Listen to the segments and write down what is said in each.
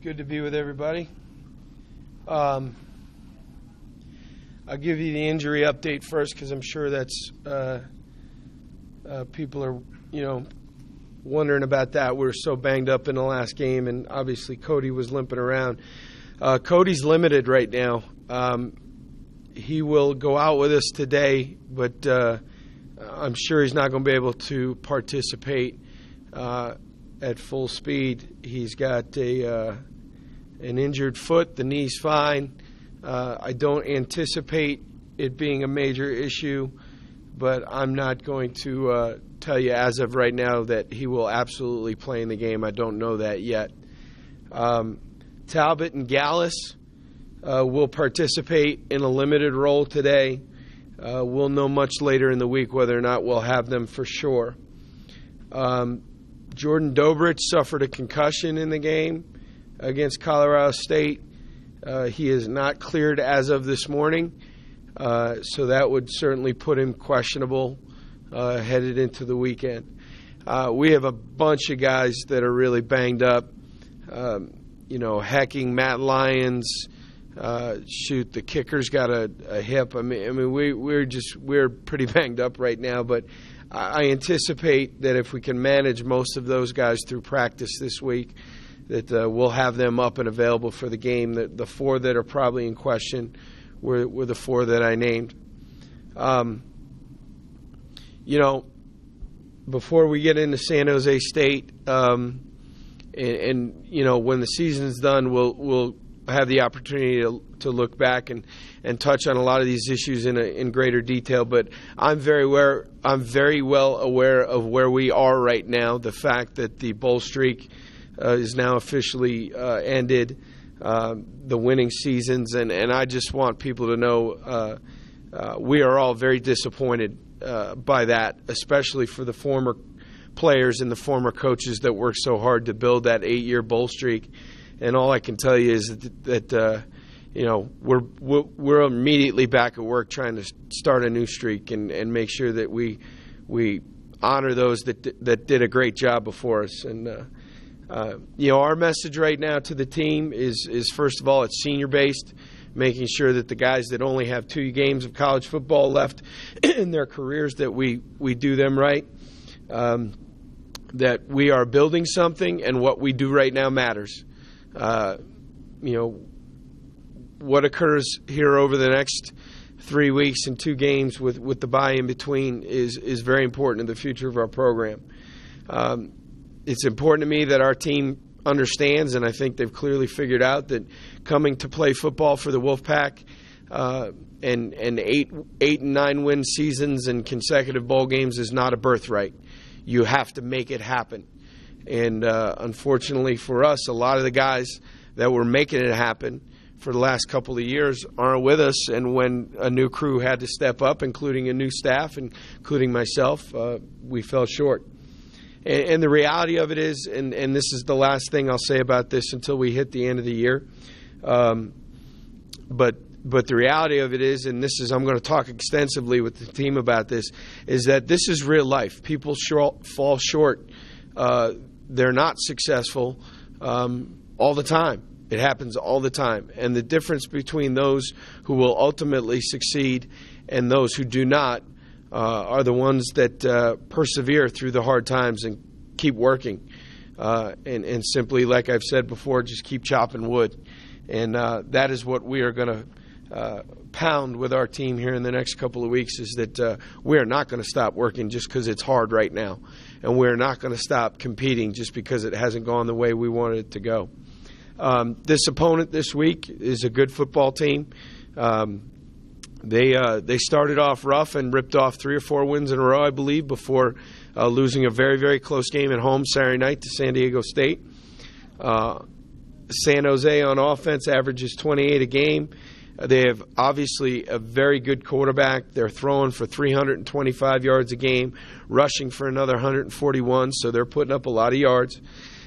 Good to be with everybody. I'll give you the injury update first because I'm sure that's people are, wondering about that. We were so banged up in the last game, and obviously Cody was limping around. Cody's limited right now. He will go out with us today, but I'm sure he's not going to be able to participate at full speed. He's got an injured foot. The knee's fine. I don't anticipate it being a major issue, but I'm not going to tell you as of right now that he will absolutely play in the game. I don't know that yet. Talbot and Gallus will participate in a limited role today. We'll know much later in the week whether or not we'll have them for sure. Jordan Dobrich suffered a concussion in the game against Colorado State. He is not cleared as of this morning, so that would certainly put him questionable headed into the weekend. We have a bunch of guys that are really banged up. Hekking, Matt Lyons, the kicker's got a hip. We're pretty banged up right now, but I anticipate that if we can manage most of those guys through practice this week, that we'll have them up and available for the game. The four that are probably in question were the four that I named. Before we get into San Jose State, and when the season's done, we'll have the opportunity to look back and touch on a lot of these issues in greater detail. But I'm very well aware of where we are right now. The fact that the bowl streak is now officially ended, the winning seasons, and I just want people to know we are all very disappointed by that, especially for the former players and the former coaches that worked so hard to build that 8-year bowl streak. And all I can tell you is that we're immediately back at work trying to start a new streak and make sure that we honor those that did a great job before us. And our message right now to the team is first of all, it's senior based, making sure that the guys that only have 2 games of college football left in their careers, that we do them right. That we are building something, and what we do right now matters. What occurs here over the next 3 weeks and 2 games with the bye in between is very important to the future of our program. It's important to me that our team understands, and I think they've clearly figured out, that coming to play football for the Wolfpack and 8 and 9 win seasons and consecutive bowl games is not a birthright. You have to make it happen. And unfortunately for us, a lot of the guys that were making it happen for the last couple of years aren't with us. And when a new crew had to step up, including a new staff, including myself, we fell short. And the reality of it is, and this is the last thing I'll say about this until we hit the end of the year, but the reality of it is, and I'm going to talk extensively with the team about this, is that this is real life. People fall short. They're not successful all the time. It happens all the time. And the difference between those who will ultimately succeed and those who do not are the ones that persevere through the hard times and keep working. And simply, like I've said before, just keep chopping wood. And that is what we are going to pound with our team here in the next couple of weeks, is that we are not going to stop working just because it's hard right now. And we're not going to stop competing just because it hasn't gone the way we wanted it to go. This opponent this week is a good football team. They started off rough and ripped off 3 or 4 wins in a row, I believe, before losing a very, very close game at home Saturday night to San Diego State. San Jose on offense averages 28 a game. They have obviously a very good quarterback. They're throwing for 325 yards a game, rushing for another 141, so they're putting up a lot of yards.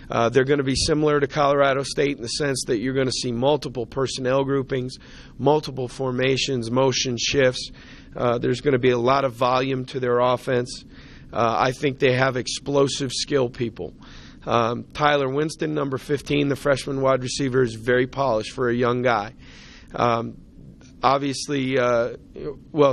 They're going to be similar to Colorado State in the sense that you're going to see multiple personnel groupings, multiple formations, motion shifts. There's going to be a lot of volume to their offense. I think they have explosive skill people. Tyler Winston, number 15, the freshman wide receiver, is very polished for a young guy. Obviously,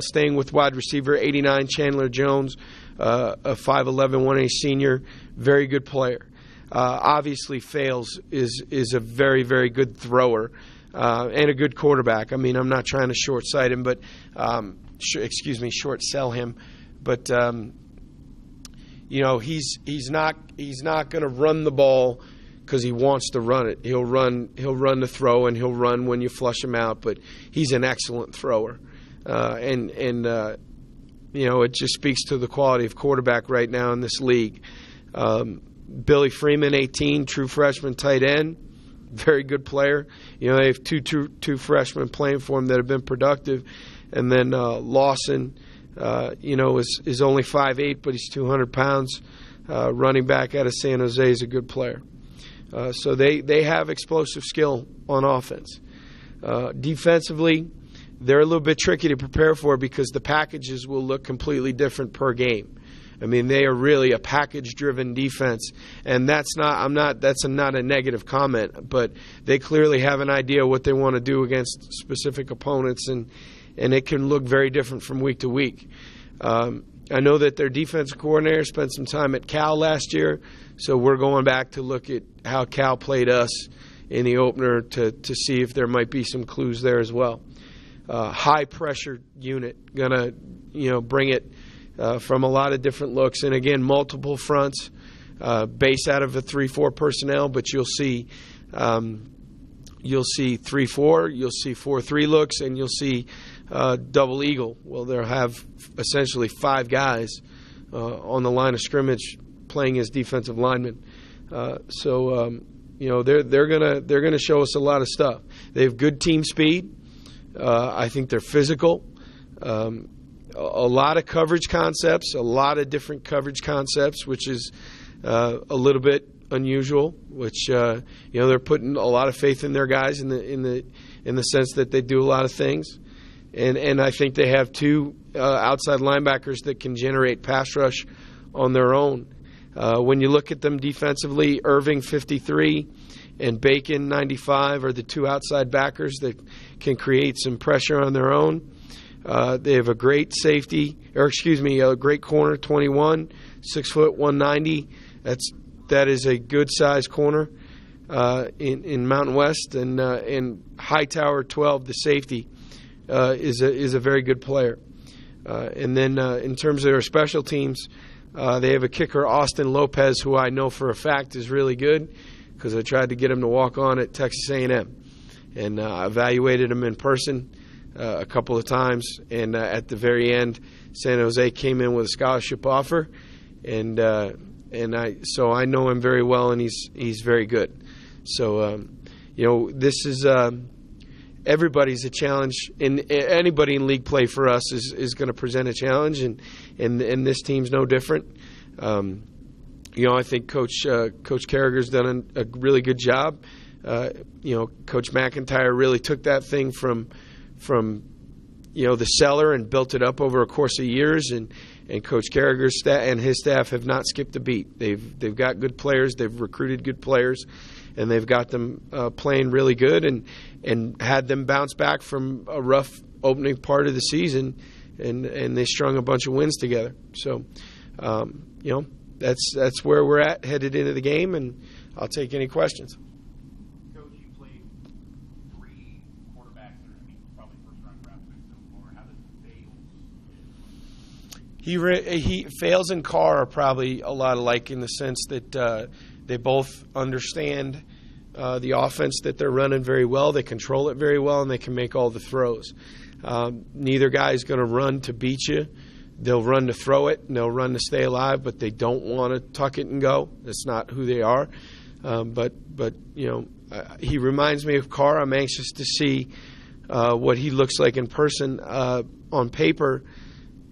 staying with wide receiver, 89, Chandler Jones, a 5'11", 1A senior, very good player. Obviously, Fales is a very, very good thrower and a good quarterback. I mean, I'm not trying to short-sight him, but short-sell him. But he's not going to run the ball because he wants to run it. He'll run the throw, and he'll run when you flush him out. But he's an excellent thrower, it just speaks to the quality of quarterback right now in this league. Billy Freeman, 18, true freshman tight end, very good player. They have two freshmen playing for him that have been productive, and then Lawson, is only 5'8", but he's 200 pounds. Running back out of San Jose is a good player. So they have explosive skill on offense. Defensively, they're a little bit tricky to prepare for because the packages will look completely different per game. I mean, they are really a package-driven defense, and that's not a negative comment, but they clearly have an idea what they want to do against specific opponents, and it can look very different from week to week. I know that their defensive coordinator spent some time at Cal last year, so we're going back to look at how Cal played us in the opener to see if there might be some clues there as well. High-pressure unit, going to bring it from a lot of different looks. And, again, multiple fronts, base out of a 3-4 personnel, but you'll see 3-4, you'll see 4-3 looks, and you'll see double eagle. Well, they'll have essentially 5 guys on the line of scrimmage playing as defensive linemen. They're gonna show us a lot of stuff. They have good team speed. I think they're physical. A lot of coverage concepts, a lot of different coverage concepts, which is a little bit unusual. Which they're putting a lot of faith in their guys in the sense that they do a lot of things. And I think they have 2 outside linebackers that can generate pass rush on their own. When you look at them defensively, Irving, 53, and Bacon, 95, are the 2 outside backers that can create some pressure on their own. They have a great a great corner, 21, 6 foot, 190. That is a good sized corner in Mountain West, and Hightower, 12, the safety. Is a very good player. And then in terms of their special teams, they have a kicker, Austin Lopez, who I know for a fact is really good because I tried to get him to walk on at Texas A&M. And I evaluated him in person a couple of times. And at the very end, San Jose came in with a scholarship offer. So I know him very well, and he's very good. So, this is... everybody's a challenge, and anybody in league play for us is going to present a challenge, and this team's no different. I think Coach Carragher's done a really good job. Coach McIntyre really took that thing from the cellar and built it up over a course of years, and Coach Carragher's and his staff have not skipped a beat. They've got good players, they've recruited good players, and they've got them playing really good, and had them bounce back from a rough opening part of the season, and they strung a bunch of wins together. So, that's where we're at headed into the game, and I'll take any questions. Coach, you played 3 quarterbacks that are probably first-round draft picks so far. How does Fales and Carr are probably a lot alike in the sense that they both understand the offense that they're running very well. They control it very well, and they can make all the throws. Neither guy is going to run to beat you. They'll run to throw it, and they'll run to stay alive, but they don't want to tuck it and go. That's not who they are. But he reminds me of Carr. I'm anxious to see what he looks like in person. On paper,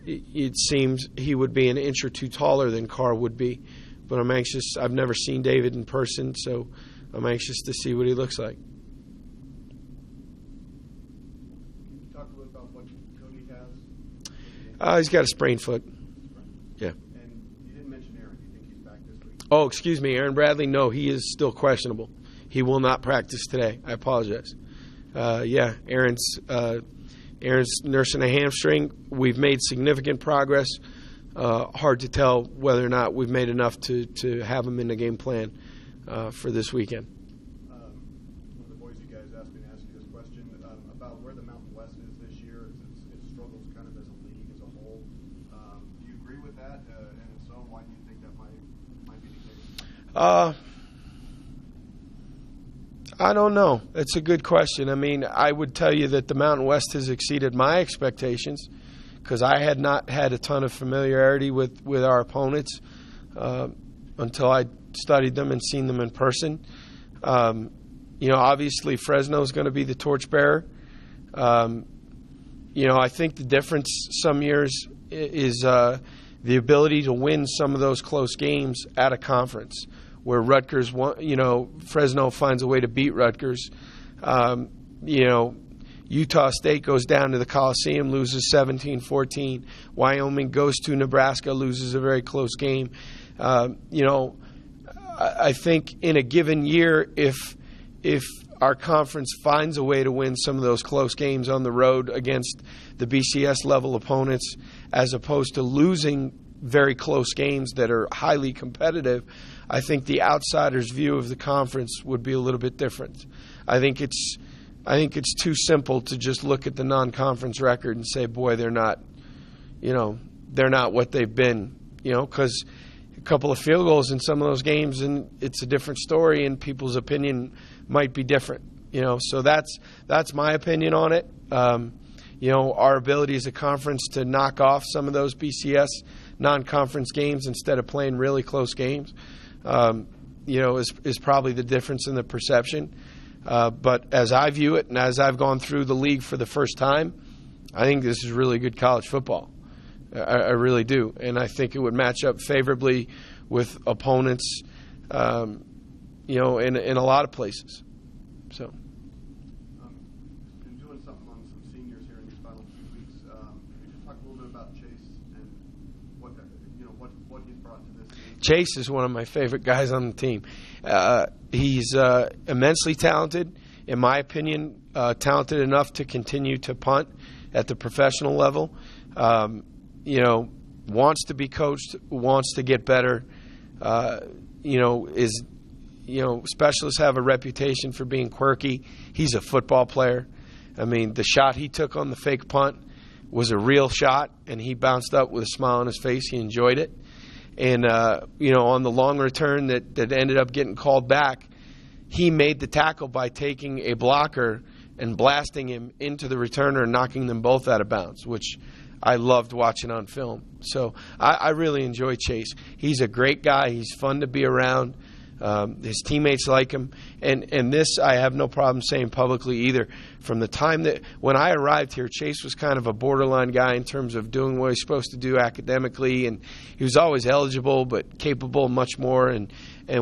it seems he would be an inch or 2 taller than Carr would be. But I'm anxious. I've never seen David in person, so I'm anxious to see what he looks like. Can you talk a little about what Cody has? He's got a sprained foot. Yeah. And you didn't mention Aaron. Do you think he's back this week? Oh, excuse me, Aaron Bradley. No, he is still questionable. He will not practice today. I apologize. Yeah, Aaron's nursing a hamstring. We've made significant progress. Hard to tell whether or not we've made enough to have him in the game plan for this weekend. One of the Boise guys asked me to ask you this question about where the Mountain West is this year. It struggles kind of as a league as a whole. Do you agree with that? And if so, why do you think that might be the case? I don't know. It's a good question. I mean, I would tell you that the Mountain West has exceeded my expectations because I had not had a ton of familiarity with our opponents until I studied them and seen them in person. Obviously Fresno is going to be the torchbearer. I think the difference some years is the ability to win some of those close games at a conference where Rutgers, Fresno finds a way to beat Rutgers. Utah State goes down to the Coliseum, loses 17-14. Wyoming goes to Nebraska, loses a very close game. I think in a given year, if our conference finds a way to win some of those close games on the road against the BCS level opponents, as opposed to losing very close games that are highly competitive, I think the outsider's view of the conference would be a little bit different. I think it's too simple to just look at the non-conference record and say, boy, they're not what they've been, because a couple of field goals in some of those games and it's a different story and people's opinion might be different, so that's my opinion on it. Our ability as a conference to knock off some of those BCS non-conference games instead of playing really close games, is probably the difference in the perception. But as I view it and as I've gone through the league for the first time, I think this is really good college football. I really do. And I think it would match up favorably with opponents, in a lot of places. So. Been doing something on some seniors here in these final few weeks. Can you just talk a little bit about Chase and what he's brought to this team? Chase is one of my favorite guys on the team. He's immensely talented, in my opinion, talented enough to continue to punt at the professional level. Wants to be coached, wants to get better. Specialists have a reputation for being quirky. He's a football player. I mean, the shot he took on the fake punt was a real shot, and he bounced up with a smile on his face. He enjoyed it. And, on the long return that ended up getting called back, he made the tackle by taking a blocker and blasting him into the returner and knocking them both out of bounds, which I loved watching on film. So I really enjoy Chase. He's a great guy. He's fun to be around. His teammates like him. And this I have no problem saying publicly either. From the time that when I arrived here, Chase was kind of a borderline guy in terms of doing what he's supposed to do academically, and he was always eligible but capable much more. And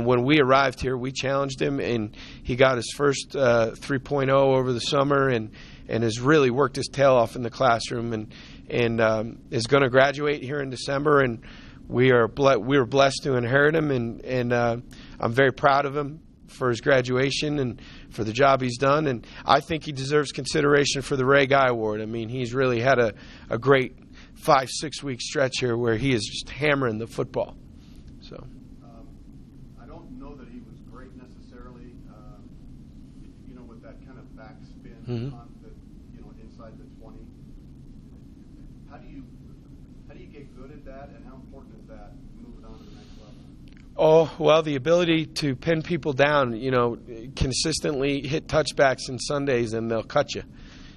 when we arrived here, we challenged him, and he got his first 3.0 over the summer and has really worked his tail off in the classroom and is going to graduate here in December. And we were blessed to inherit him, and I'm very proud of him for his graduation and for the job he's done. And I think he deserves consideration for the Ray Guy Award. I mean, he's really had a great 5-6 week stretch here where he is just hammering the football. So I don't know that he was great necessarily, with that kind of backspin punt that, inside the 20. How do you get good at that, and how important is that moving on to the next level? Oh, well, the ability to pin people down, consistently hit touchbacks in Sundays and they'll cut you.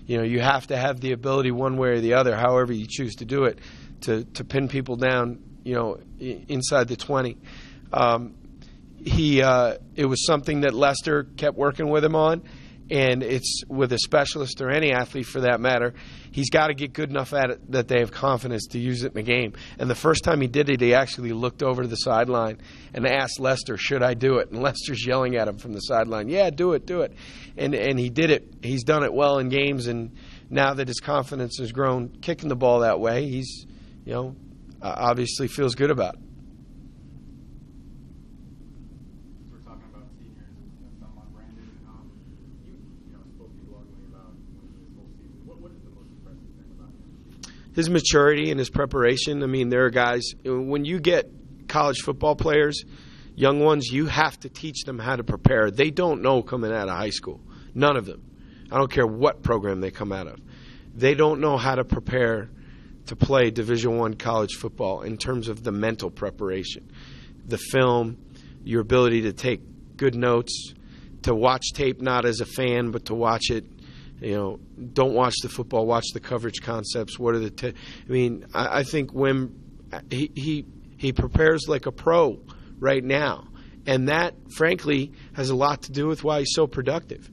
You have to have the ability one way or the other, however you choose to do it, to pin people down, inside the 20. It was something that Lester kept working with him on, and it's with a specialist or any athlete for that matter. He's got to get good enough at it that they have confidence to use it in the game. And the first time he did it, he actually looked over to the sideline and asked Lester, should I do it? And Lester's yelling at him from the sideline, yeah, do it. And he did it. He's done it well in games, and now that his confidence has grown kicking the ball that way, he's, obviously feels good about it. his maturity and his preparation. I mean, there are guys, when you get college football players, young ones, you have to teach them how to prepare. They don't know coming out of high school. None of them. I don't care what program they come out of. They don't know how to prepare to play Division I college football in terms of the mental preparation, the film, your ability to take good notes, to watch tape not as a fan but to watch it. Don't watch the football, watch the coverage concepts. What are the I think Wim, he prepares like a pro right now, and that frankly has a lot to do with why he's so productive.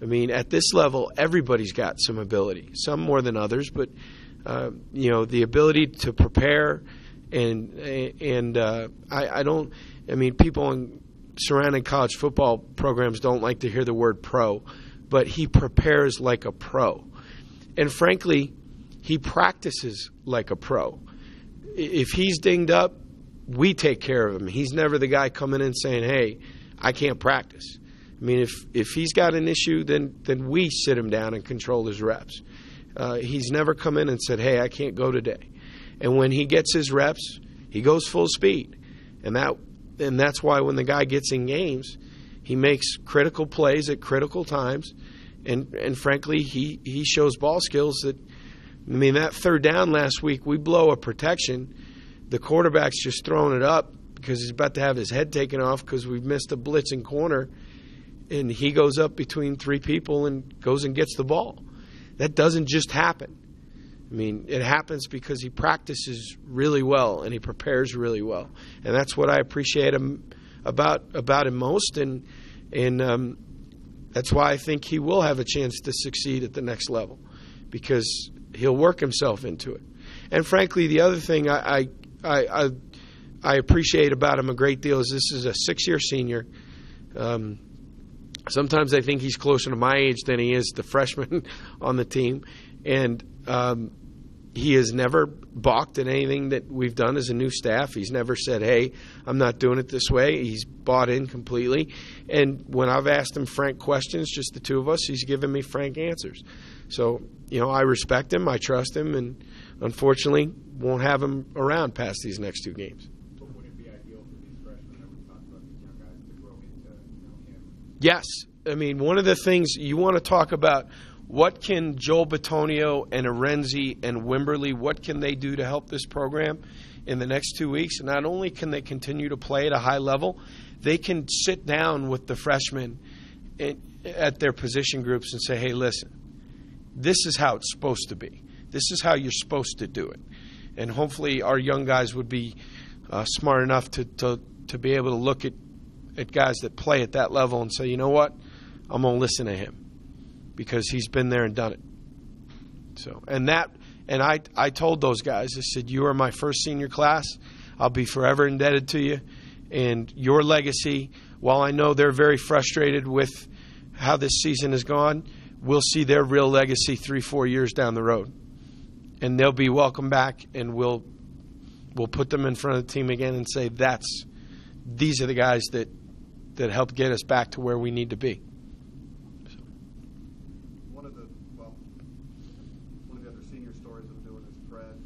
I mean, at this level, everybody's got some ability, some more than others, but the ability to prepare people in surrounding college football programs don't like to hear the word pro, but he prepares like a pro. And frankly, he practices like a pro. If he's dinged up, we take care of him. He's never the guy coming in saying, hey, I can't practice. I mean, if he's got an issue, then we sit him down and control his reps. He's never come in and said, hey, I can't go today. And when he gets his reps, he goes full speed. And that's why when the guy gets in games, he makes critical plays at critical times. And frankly, he shows ball skills that, that third down last week, we blow a protection. The quarterback's just throwing it up because he's about to have his head taken off because we've missed a blitzing corner. And he goes up between three people and goes and gets the ball. That doesn't just happen. I mean, it happens because he practices really well and he prepares really well. And that's what I appreciate about him most. And that's why I think he will have a chance to succeed at the next level, because he'll work himself into it. And frankly, the other thing I appreciate about him a great deal is this is a 6-year senior. Sometimes I think he's closer to my age than he is the freshman on the team. And he has never balked at anything that we've done as a new staff. He's never said, hey, I'm not doing it this way. He's bought in completely. And when I've asked him frank questions, just the two of us, he's given me frank answers. So, I respect him, I trust him, and unfortunately won't have him around past these next two games. But would it be ideal for these freshmen that we talked about, these young guys, to grow into him? Yes. I mean, one of the things you want to talk about, what can Joel Bitonio and Arenzi and Wimberly, what can they do to help this program in the next 2 weeks? Not only can they continue to play at a high level, they can sit down with the freshmen at their position groups and say, hey, listen, this is how it's supposed to be. This is how you're supposed to do it. And hopefully our young guys would be smart enough to be able to look at guys that play at that level and say, you know what, I'm going to listen to him because he's been there and done it. So, and I told those guys, I said, you are my first senior class. I'll be forever indebted to you. And your legacy, while I know they're very frustrated with how this season has gone, we'll see their real legacy 3-4 years down the road. And they'll be welcome back, and we'll put them in front of the team again and say, these are the guys that helped get us back to where we need to be. One of the other senior stories I'm doing is Fred.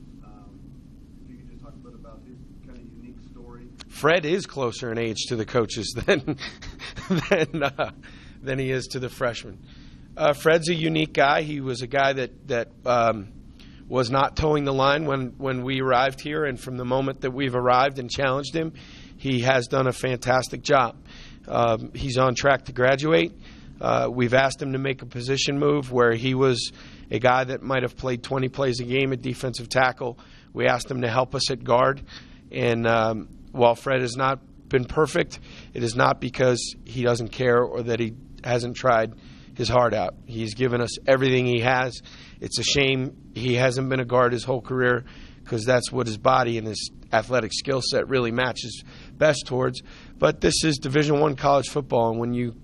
If you could just talk a bit about his kind of unique story. Fred is closer in age to the coaches than he is to the freshmen. Fred's a unique guy. He was a guy that was not towing the line when we arrived here, and from the moment that we've arrived and challenged him, he has done a fantastic job. He's on track to graduate. We've asked him to make a position move where he was a guy that might have played 20 plays a game at defensive tackle. We asked him to help us at guard. And while Fred has not been perfect, it is not because he doesn't care or that he hasn't tried his heart out. He's given us everything he has. It's a shame he hasn't been a guard his whole career, because that's what his body and his athletic skill set really matches best towards. But this is Division I college football, and when you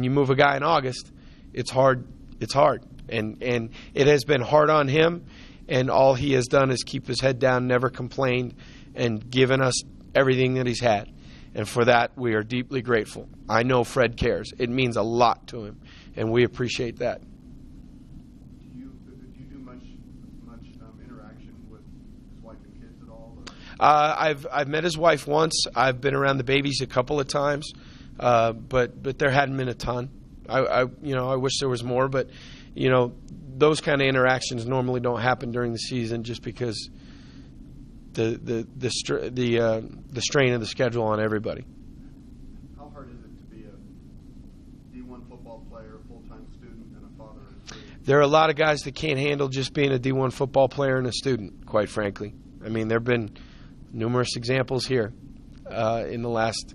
move a guy in August, it's hard. It's hard, and it has been hard on him. And all he has done is keep his head down, never complained, and given us everything that he's had. And for that, we are deeply grateful. I know Fred cares. It means a lot to him, and we appreciate that. Did you do much interaction all? I've met his wife once. I've been around the babies a couple of times, but there hadn't been a ton. I wish there was more, but those kind of interactions normally don't happen during the season just because the strain of the schedule on everybody. How hard is it to be a D1 football player, full-time student, and a father of three? There are a lot of guys that can't handle just being a D1 football player and a student, quite frankly. I mean, there have been numerous examples here in the last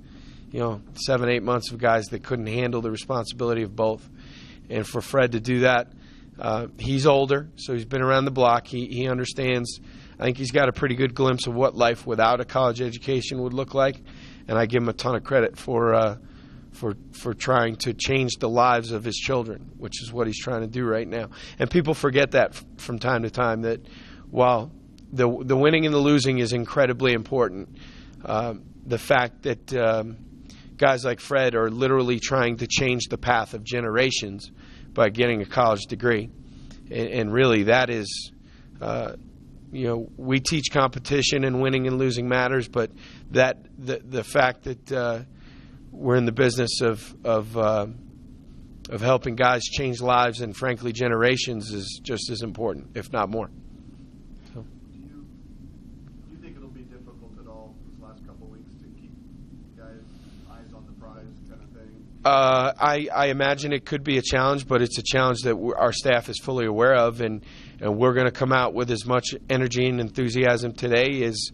7-8 months of guys that couldn't handle the responsibility of both. And for Fred to do that, he's older, so he's been around the block. He understands. I think he's got a pretty good glimpse of what life without a college education would look like, and I give him a ton of credit for trying to change the lives of his children, which is what he's trying to do right now. And people forget that from time to time, that while the winning and the losing is incredibly important, the fact that guys like Fred are literally trying to change the path of generations by getting a college degree. And really that is, we teach competition and winning and losing matters, but that the fact that we're in the business of helping guys change lives and frankly generations is just as important, if not more. So. Do you think it'll be difficult at all these last couple of weeks to keep guys' eyes on the prize kind of thing? I imagine it could be a challenge, but it's a challenge that our staff is fully aware of, and we're going to come out with as much energy and enthusiasm today as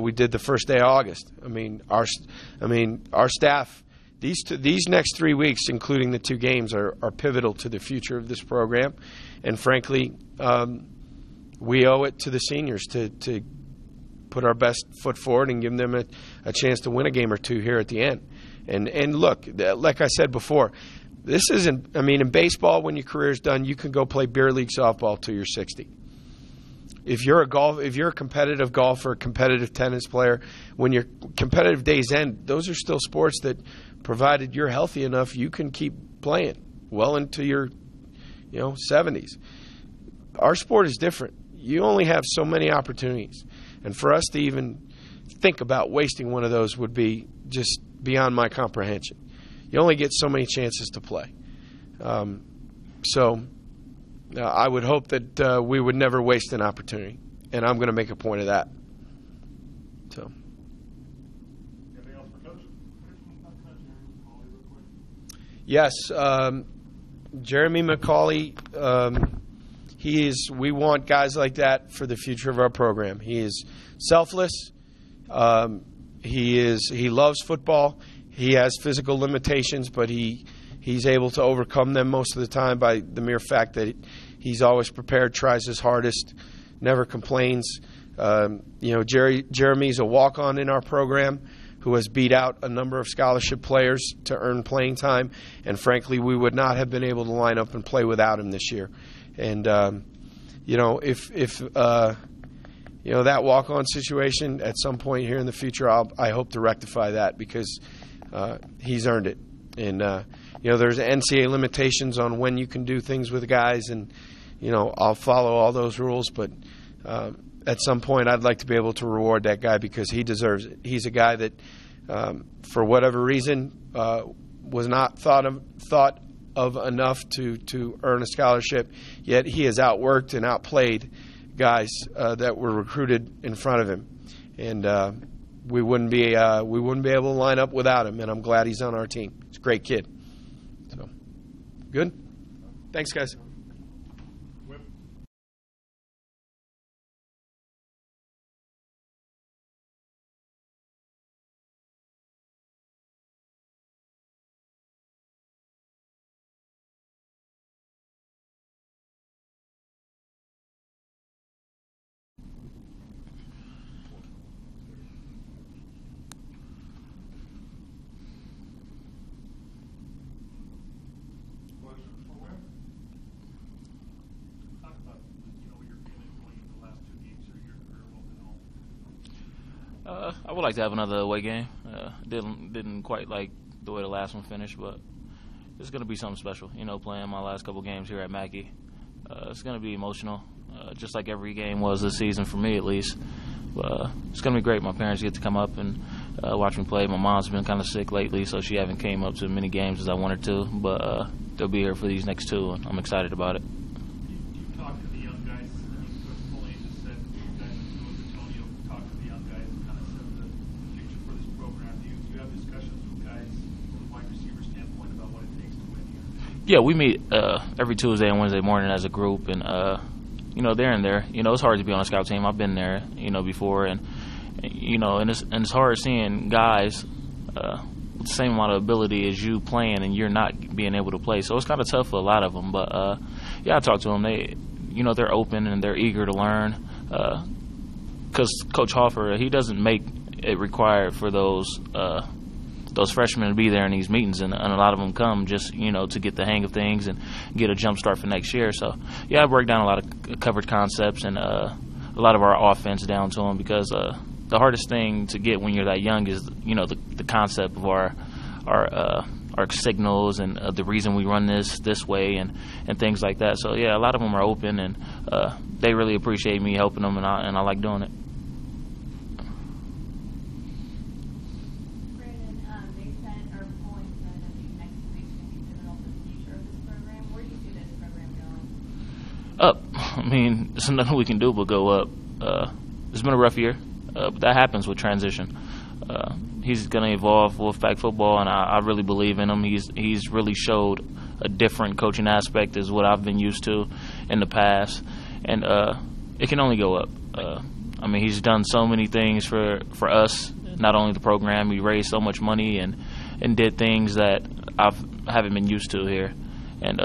we did the first day of August. Our staff. These next 3 weeks, including the 2 games, are pivotal to the future of this program, and frankly, we owe it to the seniors to put our best foot forward and give them a chance to win a game or two here at the end. And look, like I said before, this isn't. In baseball, when your career's done, you can go play beer league softball till you're 60. If you're a competitive golfer, a competitive tennis player, when your competitive days end, those are still sports that, provided you're healthy enough, you can keep playing well into your 70s. Our sport is different. You only have so many opportunities, and for us to even think about wasting one of those would be just beyond my comprehension. You only get so many chances to play. So I would hope that we would never waste an opportunity, and I'm going to make a point of that. So. Anything else for Coach? Yes, Jeremy McCauley. We want guys like that for the future of our program. He is selfless. He loves football. He has physical limitations, but he's able to overcome them most of the time by the mere fact that he's always prepared, tries his hardest, never complains. Jeremy's a walk-on in our program who has beat out a number of scholarship players to earn playing time, and frankly, we would not have been able to line up and play without him this year. And if that walk-on situation at some point here in the future, I hope to rectify that because he's earned it. And there's NCAA limitations on when you can do things with guys, and I'll follow all those rules, but at some point I'd like to be able to reward that guy because he deserves it. He's a guy that, for whatever reason, was not thought of enough to earn a scholarship, yet he has outworked and outplayed guys that were recruited in front of him, and we wouldn't be able to line up without him. And I'm glad he's on our team. He's a great kid. So, good. Thanks, guys. I would like to have another away game. Didn't quite like the way the last one finished, but it's going to be something special. Playing my last couple games here at Mackey, it's going to be emotional, just like every game was this season for me at least. But it's going to be great. My parents get to come up and watch me play. My mom's been kind of sick lately, so she haven't came up to as many games as I wanted to. But they'll be here for these next two, and I'm excited about it. You talked to the young guys. I mean, Coach Polian just said you guys in North Antonio talked to the young guys and kind of set the picture for this program. Do you have discussions with guys from a wide receiver standpoint about what it takes to win here? Yeah, we meet every Tuesday and Wednesday morning as a group, and they're in there. It's hard to be on a scout team. I've been there, before, and it's hard seeing guys with the same amount of ability as you playing, and you're not being able to play. So it's kind of tough for a lot of them. But I talk to them. They're open and they're eager to learn. Because Coach Hoffer, he doesn't make it required for those freshmen to be there in these meetings, and a lot of them come just to get the hang of things and get a jump start for next year. So I break down a lot of coverage concepts and a lot of our offense down to them, because the hardest thing to get when you're that young is the concept of our signals and the reason we run this way and things like that. So a lot of them are open, and they really appreciate me helping them, and I like doing it. Up. I mean, there's nothing we can do but go up. It's been a rough year, but that happens with transition. He's going to evolve with Wolfpack football, and I really believe in him. He's really showed a different coaching aspect as what I've been used to in the past, and it can only go up. He's done so many things for us, not only the program. He raised so much money and did things that I haven't been used to here, and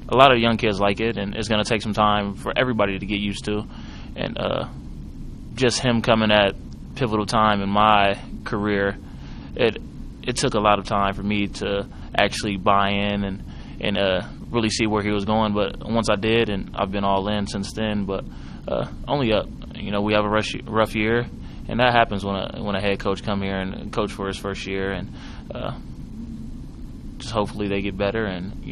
a lot of young kids like it, and it's going to take some time for everybody to get used to. And just him coming at pivotal time in my career, it took a lot of time for me to actually buy in and really see where he was going. But once I did, and I've been all in since then, but only up. We have a rough year, and that happens when a head coach come here and coach for his first year, and just hopefully they get better and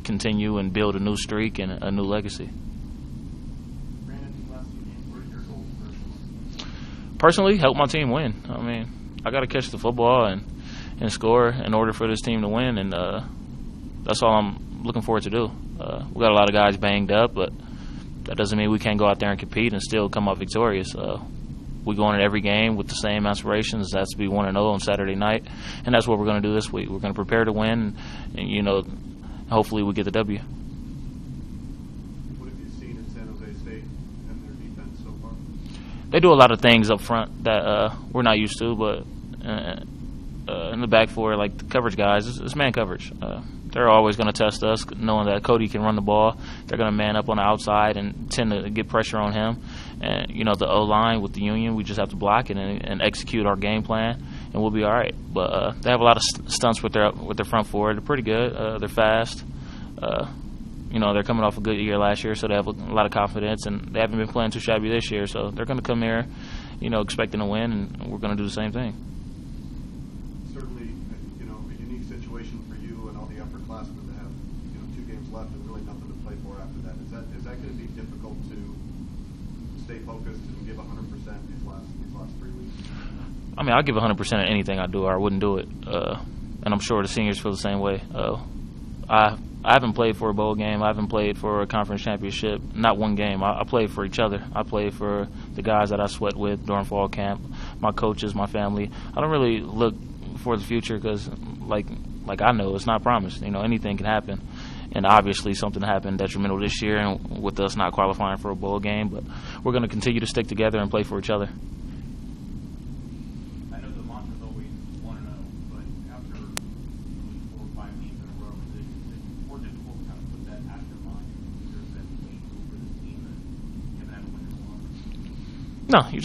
continue and build a new streak and a new legacy. Brandon, these last few games, what are your goals personally? Personally, help my team win. I got to catch the football and score in order for this team to win, and that's all I'm looking forward to do. We got a lot of guys banged up, but that doesn't mean we can't go out there and compete and still come out victorious. We go in every game with the same aspirations. That's to be 1-0 on Saturday night, and that's what we're going to do this week. We're going to prepare to win, and hopefully we get the W. What have you seen in San Jose State and their defense so far? They do a lot of things up front that we're not used to, but in the back four, like the coverage guys, it's man coverage. They're always going to test us, knowing that Cody can run the ball. They're going to man up on the outside and tend to get pressure on him. And, the O-line with the Union, we just have to block it and execute our game plan, and we'll be all right. But they have a lot of stunts with their front four. They're pretty good. They're fast. They're coming off a good year last year, so they have a lot of confidence, and they haven't been playing too shabby this year. So they're going to come here, expecting to win, and we're going to do the same thing. Certainly, a unique situation for you and all the upperclassmen to have 2 games left and really nothing to play for after that. Is that going to be difficult to stay focused and give 100% these last 3 weeks? I'll give 100% at anything I do, or I wouldn't do it. And I'm sure the seniors feel the same way. I haven't played for a bowl game. I haven't played for a conference championship. Not one game. I played for each other. I played for the guys that I sweat with during fall camp, my coaches, my family. I don't really look for the future because, like I know, it's not promised. Anything can happen. And obviously something happened detrimental this year and with us not qualifying for a bowl game. But we're going to continue to stick together and play for each other. I know the mantra's always 1-0, but after 4 or 5 games in a row, is it more difficult to kind of put that out of your mind? There's that weight over this team that you haven't had a win in a while? No, you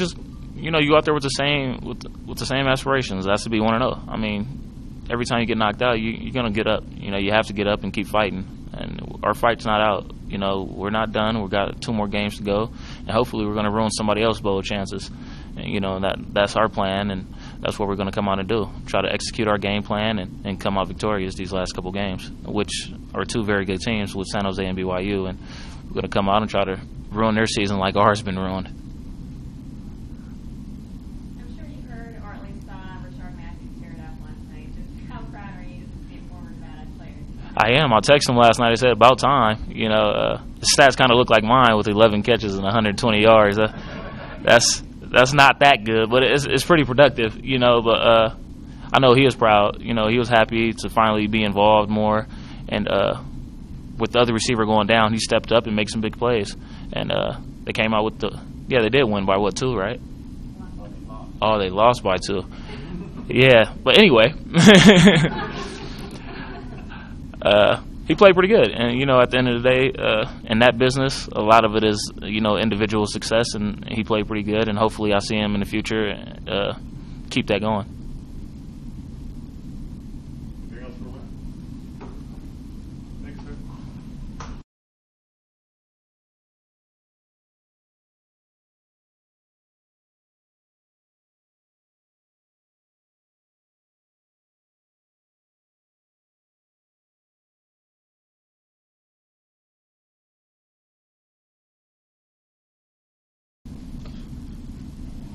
go out there with the same aspirations. That's to be 1-0. Every time you get knocked out, you're gonna get up. You have to get up and keep fighting. And our fight's not out. We're not done. We've got 2 more games to go, and hopefully we're gonna ruin somebody else's bowl chances. And that's our plan, and that's what we're gonna come out and do. Try to execute our game plan and come out victorious these last couple games, which are 2 very good teams with San Jose and BYU. And we're gonna come out and try to ruin their season like ours has been ruined. I am. I texted him last night. I said, about time. You know, his stats kind of look like mine with 11 catches and 120 yards. That's not that good, but it's pretty productive, you know. But I know he was proud. You know, he was happy to finally be involved more. And with the other receiver going down, he stepped up and made some big plays. And they came out with they did win by, 2, right? Oh, they lost by 2. Yeah, but anyway. He played pretty good, and you know, at the end of the day, in that business, a lot of it is, you know, individual success, and he played pretty good, and hopefully I see him in the future keep that going. Anything else for Win? Thanks, sir.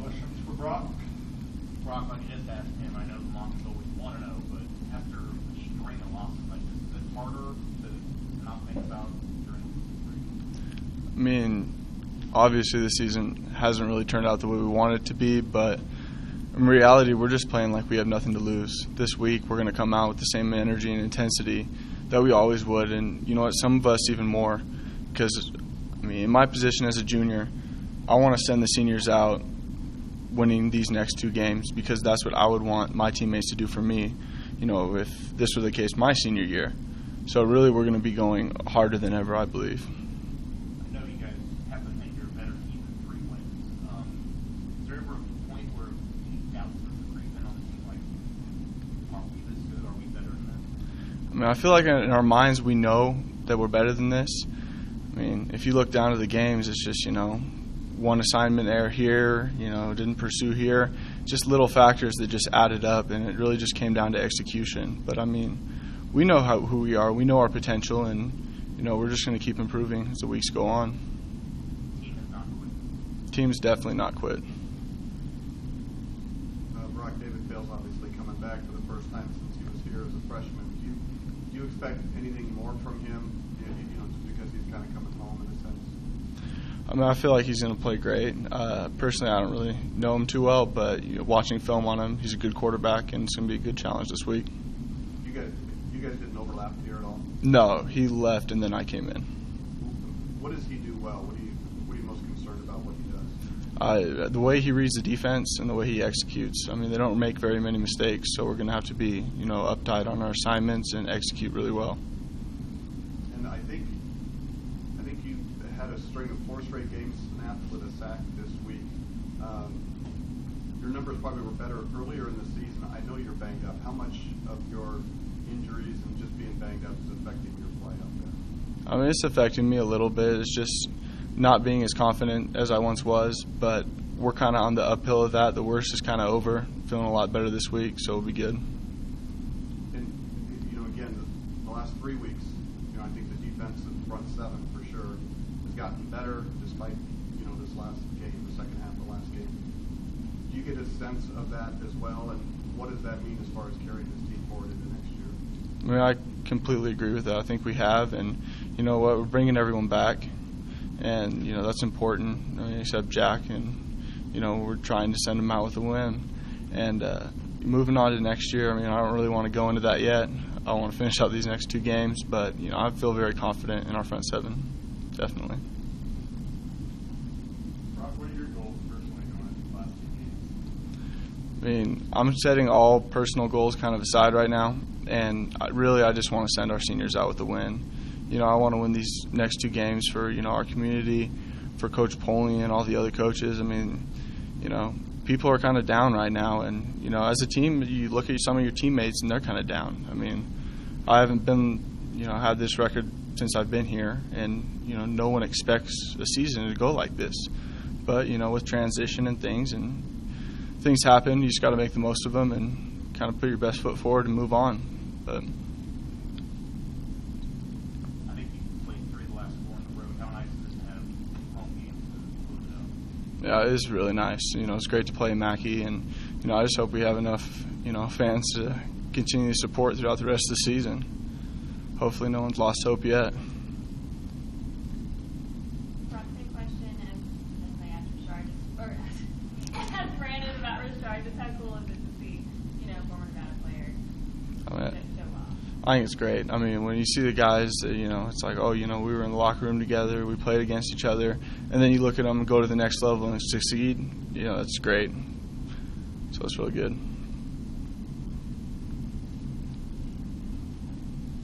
Questions for Brock? Brock, like you just asked him, I know the Monsters always want to know, but after a string of losses like this, is it harder to not think about during the season? I mean, obviously the season hasn't really turned out the way we want it to be, but in reality, we're just playing like we have nothing to lose. This week, we're going to come out with the same energy and intensity that we always would, and you know what, some of us even more, because, I mean, in my position as a junior, I want to send the seniors out winning these next 2 games, because that's what I would want my teammates to do for me, you know, if this were the case my senior year. So really, we're going to be going harder than ever, I believe. I know you guys have to think you're a better team than 3 wins. Is there ever a point where you doubt the creeping on the team, like, are we this good, are we better than this? I mean, I feel like in our minds we know that we're better than this. I mean, if you look down to the games, it's just, you know, one assignment error here, you know, didn't pursue here, just little factors that just added up, and it really just came down to execution. But I mean, we know who we are, we know our potential, and you know, we're just going to keep improving as the weeks go on. Team has not quit. Team's definitely not quit. Brock, David Bale's obviously coming back for the first time since he was here as a freshman. Do you expect anything more from him, you know, just because he's kind of coming home in a sense? I mean, I feel like he's going to play great. Personally, I don't really know him too well, but you know, watching film on him, he's a good quarterback, and it's going to be a good challenge this week. You guys didn't overlap here at all? No, he left, and then I came in. What does he do well? What are you most concerned about what he does? The way he reads the defense and the way he executes. I mean, they don't make very many mistakes, so we're going to have to be, you know, uptight on our assignments and execute really well. And I think you had a string of 4 straight games snapped with a sack this week. Your numbers probably were better earlier in the season. I know you're banged up. How much of your injuries and just being banged up is affecting your play out there? I mean, it's affecting me a little bit. It's just not being as confident as I once was, but we're kind of on the uphill of that. The worst is kind of over. Feeling a lot better this week, so it'll be good. And, you know, again, the last 3 weeks, you know, I think the defense in front 7 for sure has gotten better despite, you know, this last game, the second half of the last game. Do you get a sense of that as well, and what does that mean as far as carrying this team forward into next year? I mean, I completely agree with that. I think we have, and you know what, we're bringing everyone back, and you know that's important. I mean, except Jack, and you know we're trying to send him out with a win. And moving on to next year, I mean, I don't really want to go into that yet. I want to finish out these next 2 games, but you know I feel very confident in our front 7, definitely. Brock, what are your goals personally going into the last 2 games? I mean, I'm setting all personal goals kind of aside right now, and I just want to send our seniors out with a win. You know, I want to win these next 2 games for, you know, our community, for Coach Polian and all the other coaches. I mean, you know, people are kind of down right now, and, you know, as a team, you look at some of your teammates and they're kind of down. I mean, I haven't been, you know, had this record since I've been here, and, you know, no one expects a season to go like this. But, you know, with transition and things happen, you just got to make the most of them and kind of put your best foot forward and move on. But I think you played 3 of the last 4 in the road. How nice is it to have home games to close it out? yeah, it is really nice. You know, it's great to play in Mackey, and you know, I just hope we have enough, you know, fans to continue to support throughout the rest of the season. hopefully no one's lost hope yet. Brock, same question as I asked Richard, or asked Brandon about Richard. Just how cool is it to see, former Nevada player show off? I think it's great. I mean, when you see the guys, it's like, we were in the locker room together, we played against each other, and then you look at them and go to the next level and succeed. That's great. So it's really good.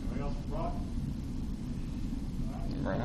Anybody else for Brock? Right.